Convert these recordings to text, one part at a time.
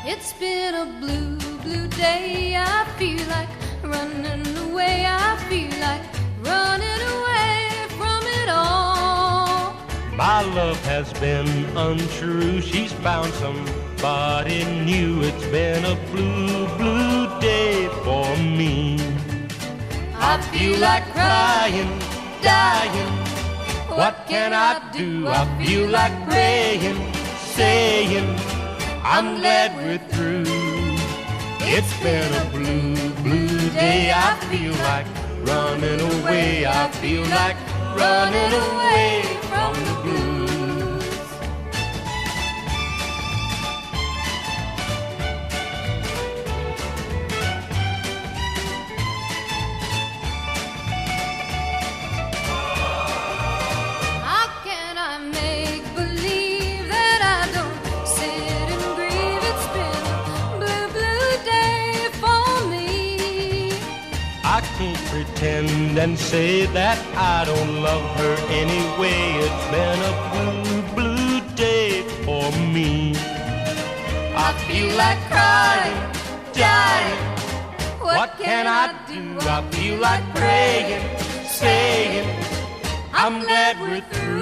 It's been a blue, blue day. I feel like running away. I feel like running away from it all. My love has been untrue. She's found somebody new. It's been a blue, blue day for me. I feel like crying, dying. What can I do? I feel like praying, saying, I'm glad we're through. It's been a blue, blue day. I feel like running away. I feel like running away from the blues. How can I make believe that I don't sit and grieve? It's been a blue, blue day for me. I can't pretend and say that I don't love her anyway. It's been a blue, blue day for me. I feel like crying, dying. What can I do? I feel like praying, saying, I'm glad we're through.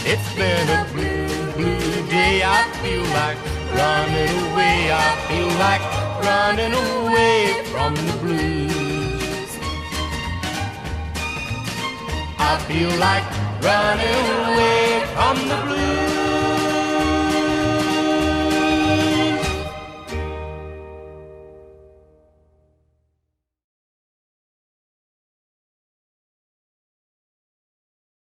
It's been a blue, blue day. I feel like running away. I feel like running away from the blues. I feel like running away from the blues.